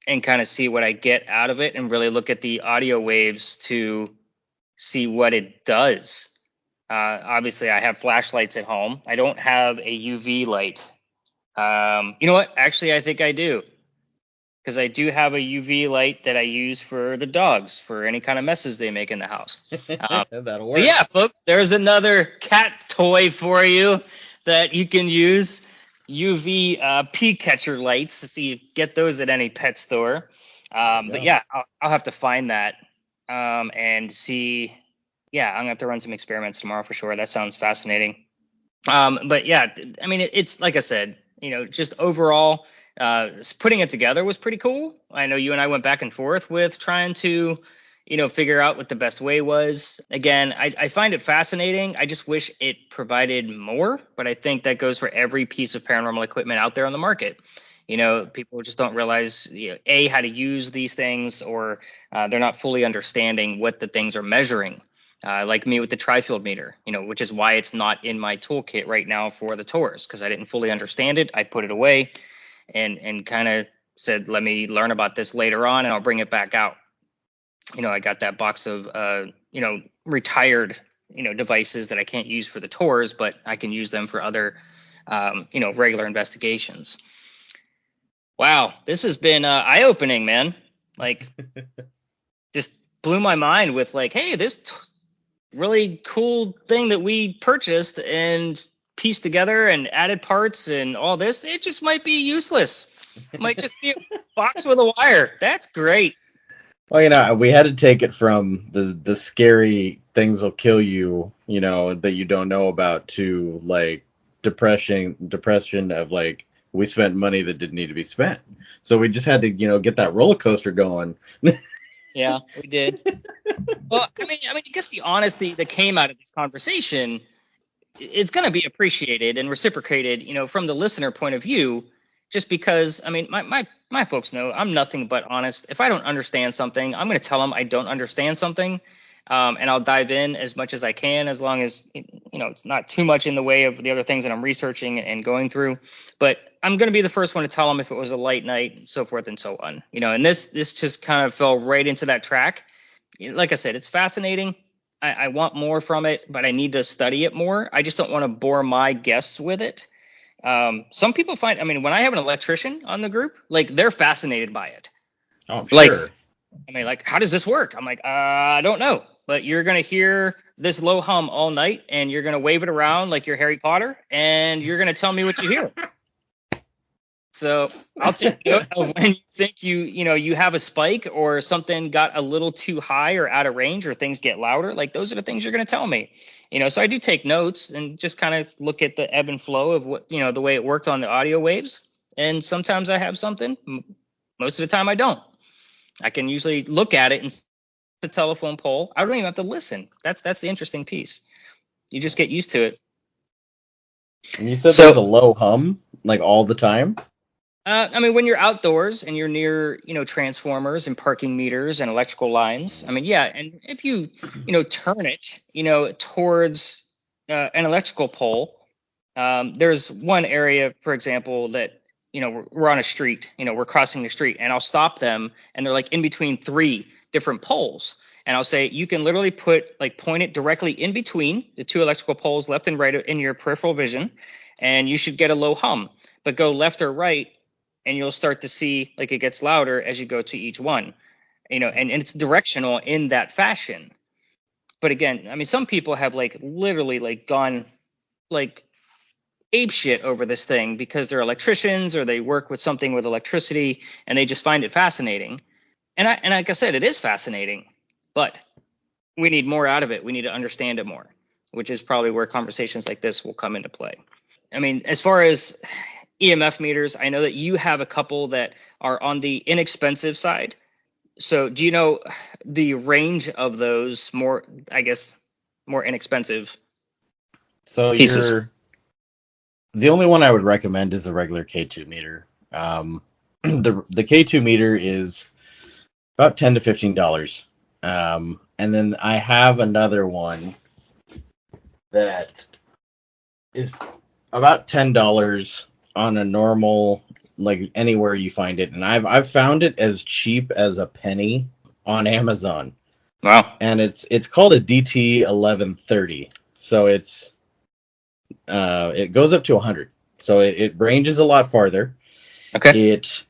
kind of see what I get out of it, and really look at the audio waves to see what it does. Obviously, I have flashlights at home. I don't have a UV light You know what? Actually, I think I do. Because I do have a UV light that I use for the dogs for any kind of messes they make in the house. That'll So work. yeah, folks, there's another cat toy for you that you can use. UV pea catcher lights. So you get those at any pet store. But yeah, I'll have to find that and see. Yeah, I'm gonna have to run some experiments tomorrow for sure. That sounds fascinating. But yeah, I mean, it's like I said, just overall, putting it together was pretty cool. I know you and I went back and forth with trying to, figure out what the best way was. Again, I find it fascinating. I just wish it provided more, but I think that goes for every piece of paranormal equipment out there on the market. People just don't realize, A, how to use these things, or they're not fully understanding what the things are measuring. Like me with the tri-field meter, which is why it's not in my toolkit right now for the tours, because I didn't fully understand it. I put it away and kind of said, let me learn about this later on and I'll bring it back out. I got that box of, retired, devices that I can't use for the tours, but I can use them for other, regular investigations. Wow, this has been eye-opening, man. Like, just blew my mind with like, hey, this really cool thing that we purchased and pieced together and added parts and all this, it just might be useless. It might just be a box with a wire. That's great. Well, we had to take it from the scary things will kill you, that you don't know about, to like depression of like, we spent money that didn't need to be spent. So we just had to, get that roller coaster going. Yeah, we did. Well, I mean, I guess the honesty that came out of this conversation, it's going to be appreciated and reciprocated, from the listener point of view, just because, I mean, my folks know I'm nothing but honest. If I don't understand something, I'm going to tell them I don't understand something, and I'll dive in as much as I can, as long as, it's not too much in the way of the other things that I'm researching and going through. But I'm going to be the first one to tell them if it was a light night, and so forth and so on. And this just kind of fell right into that track. Like I said, it's fascinating. I want more from it, but I need to study it more. I just don't want to bore my guests with it. Some people find, when I have an electrician on the group, like, they're fascinated by it. Oh, I'm sure. Like, how does this work? I'm like, I don't know, but you're going to hear this low hum all night, and you're going to wave it around like you're Harry Potter, and you're going to tell me what you hear. So I'll take note of when you think you have a spike, or something got a little too high or out of range, or things get louder. Like, those are the things you're going to tell me. So I do take notes and just kind of look at the ebb and flow of what, the way it worked on the audio waves. And sometimes I have something. Most of the time I don't. I can usually look at it and the telephone pole. I don't even have to listen. That's the interesting piece. You just get used to it. And you said there's a low hum, like, all the time? When you're outdoors and you're near, transformers and parking meters and electrical lines, yeah. And if you, turn it, towards an electrical pole, there's one area, for example, that, we're on a street, we're crossing the street, and I'll stop them, and they're like in between 3 different poles. And I'll say, you can literally point it directly in between the 2 electrical poles, left and right, in your peripheral vision, and you should get a low hum. But go left or right, and you'll start to see, like, it gets louder as you go to each one, and it's directional in that fashion. But again, some people have, like, literally, like, gone, like, ape shit over this thing because they're electricians or they work with something with electricity, and they just find it fascinating. And like I said, it is fascinating, but we need more out of it. We need to understand it more, which is probably where conversations like this will come into play. As far as EMF meters, I know that you have a couple that are on the inexpensive side. So do you know the range of those more inexpensive pieces? The only one I would recommend is the regular K2 meter. The K2 meter is about $10 to $15. And then I have another one that is about $10 on a normal, like, anywhere you find it. And I've found it as cheap as a penny on Amazon. Wow. And it's called a DT 1130. So it goes up to 100. So it ranges a lot farther. Okay. It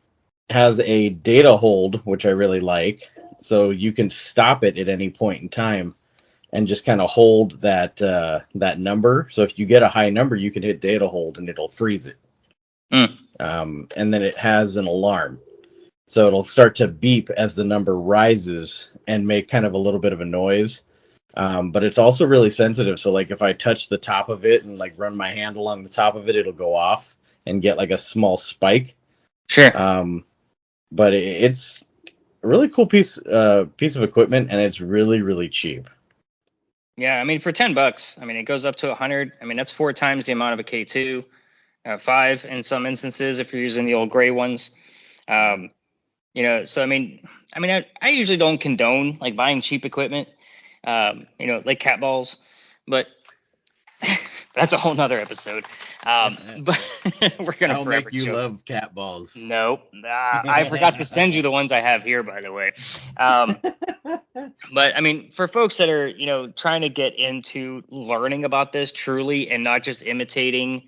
has a data hold, which I really like. So you can stop it at any point in time and just kind of hold that number. So if you get a high number, you can hit data hold and it'll freeze it. And then it has an alarm. So it'll start to beep as the number rises and make kind of a little bit of a noise. But it's also really sensitive. So like if I touch the top of it and like run my hand along the top of it, it'll go off and get like a small spike. Sure. But it's a really cool piece of equipment, and it's really, really cheap. Yeah, I mean, for $10, I mean, it goes up to 100. I mean, that's 4 times the amount of a K2, 5 in some instances if you're using the old gray ones. So I mean, I usually don't condone like buying cheap equipment, like cat balls, but that's a whole nother episode. But we're gonna I'll forever make you joke. love cat balls. Nope. I forgot to send you the ones I have here, by the way. But I mean, for folks that are, trying to get into learning about this truly and not just imitating,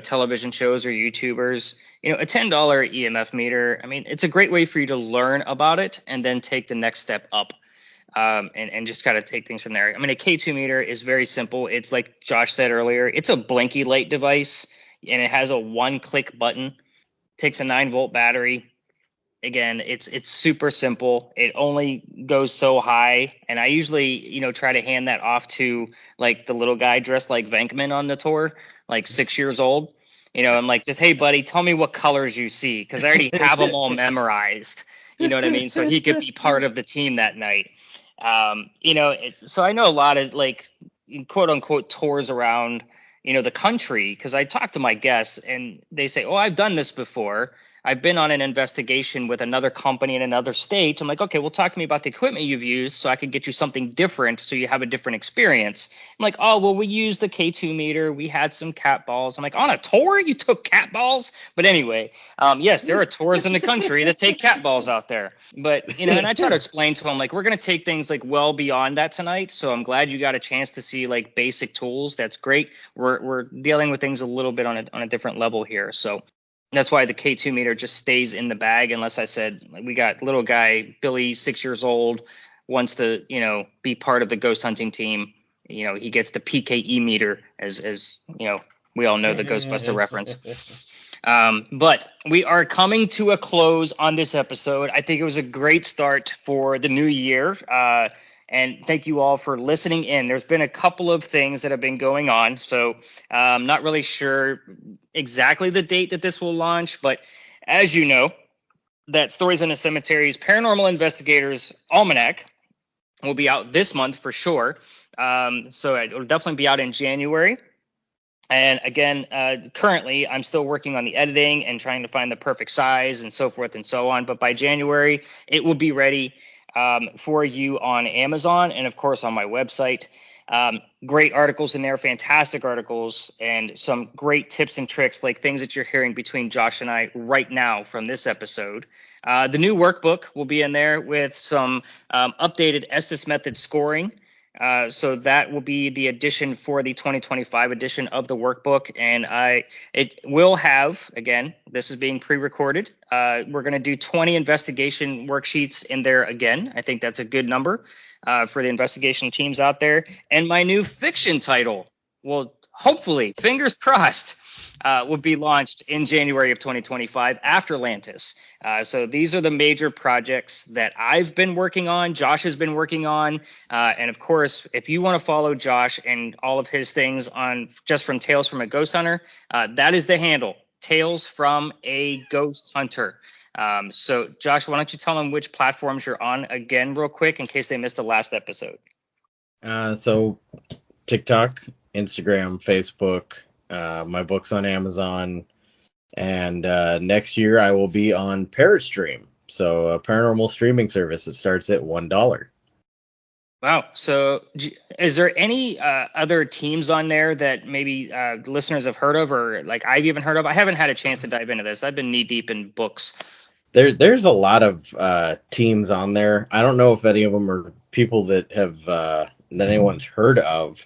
television shows or YouTubers, a $10 EMF meter, I mean, it's a great way for you to learn about it and then take the next step up. And just kind of take things from there. I mean, a K2 meter is very simple. It's like Josh said earlier, it's a blinky light device, and it has a 1-click button. Takes a 9-volt battery. Again, it's super simple. It only goes so high, and I usually, try to hand that off to like the little guy dressed like Venkman on the tour, like 6 years old. I'm like, just, hey, buddy, tell me what colors you see, because I already have them all memorized. You know what I mean? So he could be part of the team that night. So I know a lot of like quote unquote tours around, the country, because I talk to my guests and they say, oh, I've done this before. I've been on an investigation with another company in another state. I'm like, okay, well, talk to me about the equipment you've used so I can get you something different so you have a different experience. I'm like, oh, well, we used the K2 meter. We had some cat balls. I'm like, on a tour, you took cat balls? But anyway, yes, there are tours in the country that take cat balls out there. But, and I try to explain to them, like, we're going to take things like well beyond that tonight. So I'm glad you got a chance to see like basic tools. That's great. We're dealing with things a little bit on a different level here. So that's why the K2 meter just stays in the bag, unless I said, like, we got little guy, Billy, 6 years old, wants to, be part of the ghost hunting team. He gets the PKE meter, as we all know the Ghostbuster reference. But we are coming to a close on this episode. I think it was a great start for the new year. And thank you all for listening in. There's been a couple of things that have been going on, so I'm not really sure exactly the date that this will launch, but as you know, that Stories in the Cemetery's Paranormal Investigators Almanac will be out this month for sure. So it will definitely be out in January. And again, currently, I'm still working on the editing and trying to find the perfect size and so forth and so on. But by January, it will be ready for you on Amazon and, of course, on my website. Great articles in there, fantastic articles, and some great tips and tricks, like things that you're hearing between Josh and I right now from this episode. The new workbook will be in there with some updated Estes method scoring. So that will be the addition for the 2025 edition of the workbook. And it will have, again, this is being pre-recorded. We're going to do 20 investigation worksheets in there again. I think that's a good number for the investigation teams out there. And my new fiction title will hopefully, fingers crossed, will be launched in January of 2025 after Atlantis. So these are the major projects that I've been working on, Josh has been working on. And of course, if you want to follow Josh and all of his things on just from Tales from a Ghost Hunter, that is the handle, Tales from a Ghost Hunter. So Josh, why don't you tell them which platforms you're on again real quick in case they missed the last episode. So TikTok, Instagram, Facebook, my book's on Amazon, and next year I will be on Parastream, so a paranormal streaming service that starts at $1. Wow. So is there any other teams on there that maybe the listeners have heard of, or like I've even heard of? I haven't had a chance to dive into this. I've been knee deep in books. There's a lot of teams on there. I don't know if any of them are people that have that anyone's heard of.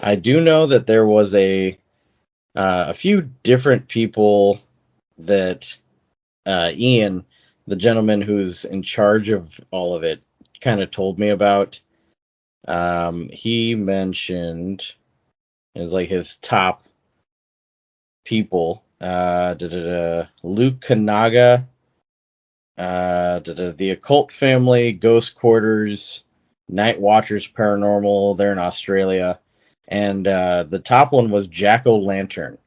I do know that there was a a few different people that Ian, the gentleman who's in charge of all of it, kind of told me about. He mentioned as like his top people, Luke Kanaga, the Occult Family, Ghost Quarters, Night Watchers Paranormal. They're in Australia, and the top one was Jack O'Lantern.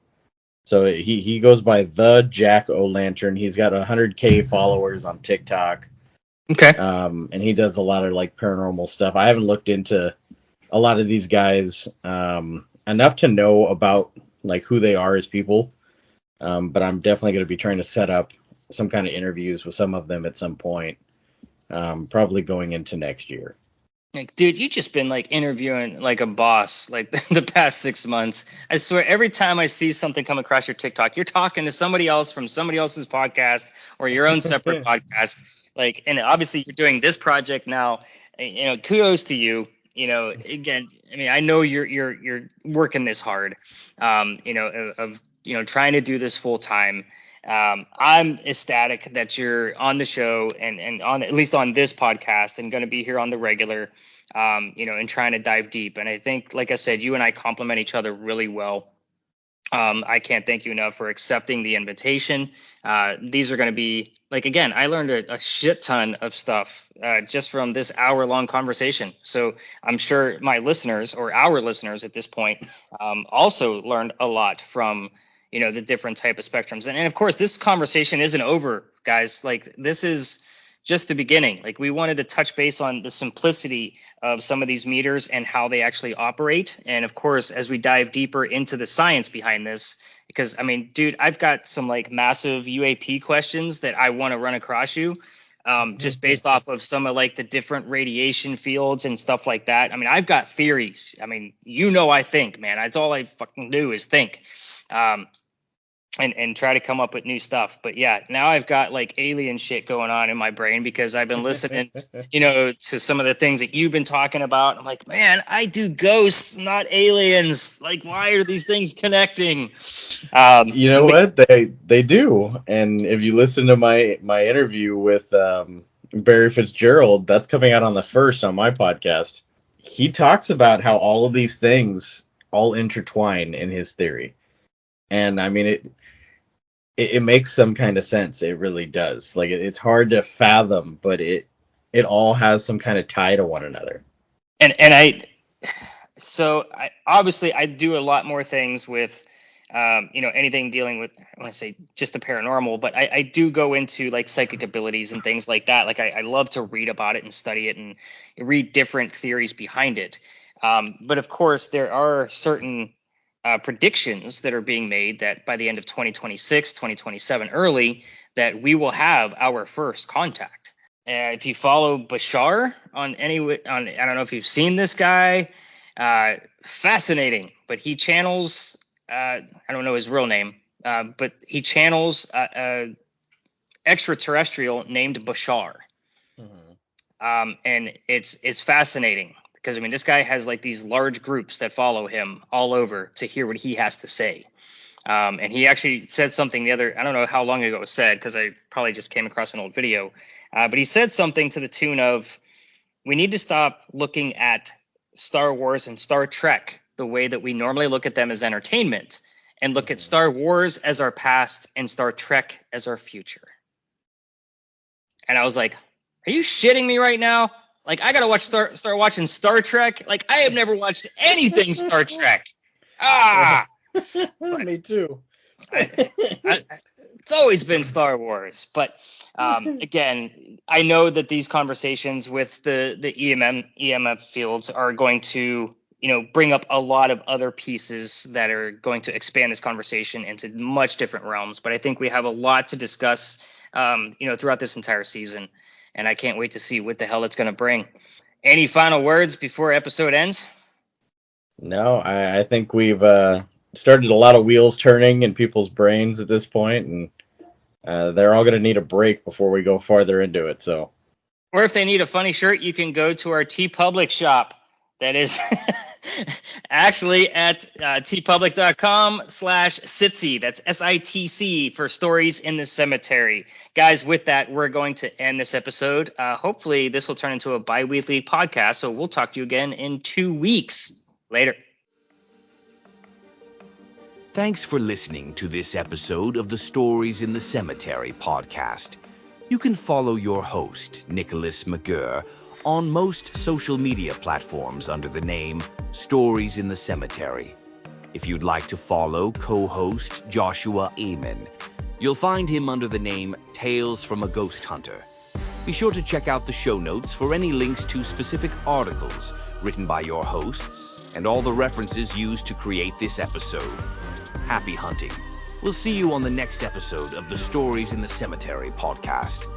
So he goes by the Jack O'Lantern. He's got 100K followers on TikTok. Okay. And he does a lot of like paranormal stuff. I haven't looked into a lot of these guys enough to know about like who they are as people. But I'm definitely going to be trying to set up some kind of interviews with some of them at some point, probably going into next year. Like, dude, you just been like interviewing like a boss like the past 6 months. I swear, every time I see something come across your TikTok, you're talking to somebody else from somebody else's podcast or your own separate podcast. Like, and obviously you're doing this project now. You know, kudos to you. You know, again, I mean, I know you're working this hard. You know, of trying to do this full time. I'm ecstatic that you're on the show and on at least on this podcast and going to be here on the regular, and trying to dive deep. And I think, like I said, you and I complement each other really well. I can't thank you enough for accepting the invitation. These are going to be like, again, I learned a shit ton of stuff just from this hour-long conversation. So I'm sure my listeners or our listeners at this point also learned a lot from the different type of spectrums. And of course, this conversation isn't over, guys. Like, this is just the beginning. Like, we wanted to touch base on the simplicity of some of these meters and how they actually operate. And of course, as we dive deeper into the science behind this, because I mean, dude, I've got some like massive UAP questions that I want to run across you. Just based off of some of like the different radiation fields and stuff like that. I mean, I've got theories. I mean, I think, man, that's all I fucking do is think. And try to come up with new stuff. But yeah, now I've got like alien shit going on in my brain because I've been listening, to some of the things that you've been talking about. I'm like, man, I do ghosts, not aliens. Like, why are these things connecting? You know what? They do. And if you listen to my interview with Barry Fitzgerald, that's coming out on the 1st on my podcast. He talks about how all of these things all intertwine in his theory. And I mean, it makes some kind of sense. It really does. Like, it's hard to fathom, but it all has some kind of tie to one another. So obviously I do a lot more things with, anything dealing with, I want to say just the paranormal, but I do go into like psychic abilities and things like that. Like, I love to read about it and study it and read different theories behind it. But of course, there are certain predictions that are being made that by the end of 2026, 2027 early, that we will have our first contact. If you follow Bashar on I don't know if you've seen this guy, fascinating, but he channels, I don't know his real name, but he channels extraterrestrial named Bashar. Mm-hmm. And it's fascinating. Because, I mean, this guy has like these large groups that follow him all over to hear what he has to say. And he actually said something I don't know how long ago it was said, because I probably just came across an old video. But he said something to the tune of, we need to stop looking at Star Wars and Star Trek the way that we normally look at them as entertainment, and look at Star Wars as our past and Star Trek as our future. And I was like, are you shitting me right now? Like, I gotta start watching Star Trek. Like, I have never watched anything Star Trek. Me too. It's always been Star Wars. But again, I know that these conversations with the EMF fields are going to bring up a lot of other pieces that are going to expand this conversation into much different realms. But I think we have a lot to discuss throughout this entire season. And I can't wait to see what the hell it's going to bring. Any final words before episode ends? No, I think we've started a lot of wheels turning in people's brains at this point, and they're all going to need a break before we go farther into it. So, or if they need a funny shirt, you can go to our TeePublic shop. That is actually at tpublic.com/SITC. That's SITC for Stories in the Cemetery. Guys, with that, we're going to end this episode. Hopefully, this will turn into a bi-weekly podcast, so we'll talk to you again in 2 weeks. Later. Thanks for listening to this episode of the Stories in the Cemetery podcast. You can follow your host, Nicholas McGurr, on most social media platforms under the name Stories in the Cemetery. If you'd like to follow co-host Joshua Amen, you'll find him under the name Tales from a Ghost Hunter. Be sure to check out the show notes for any links to specific articles written by your hosts and all the references used to create this episode. Happy hunting. We'll see you on the next episode of the Stories in the Cemetery podcast.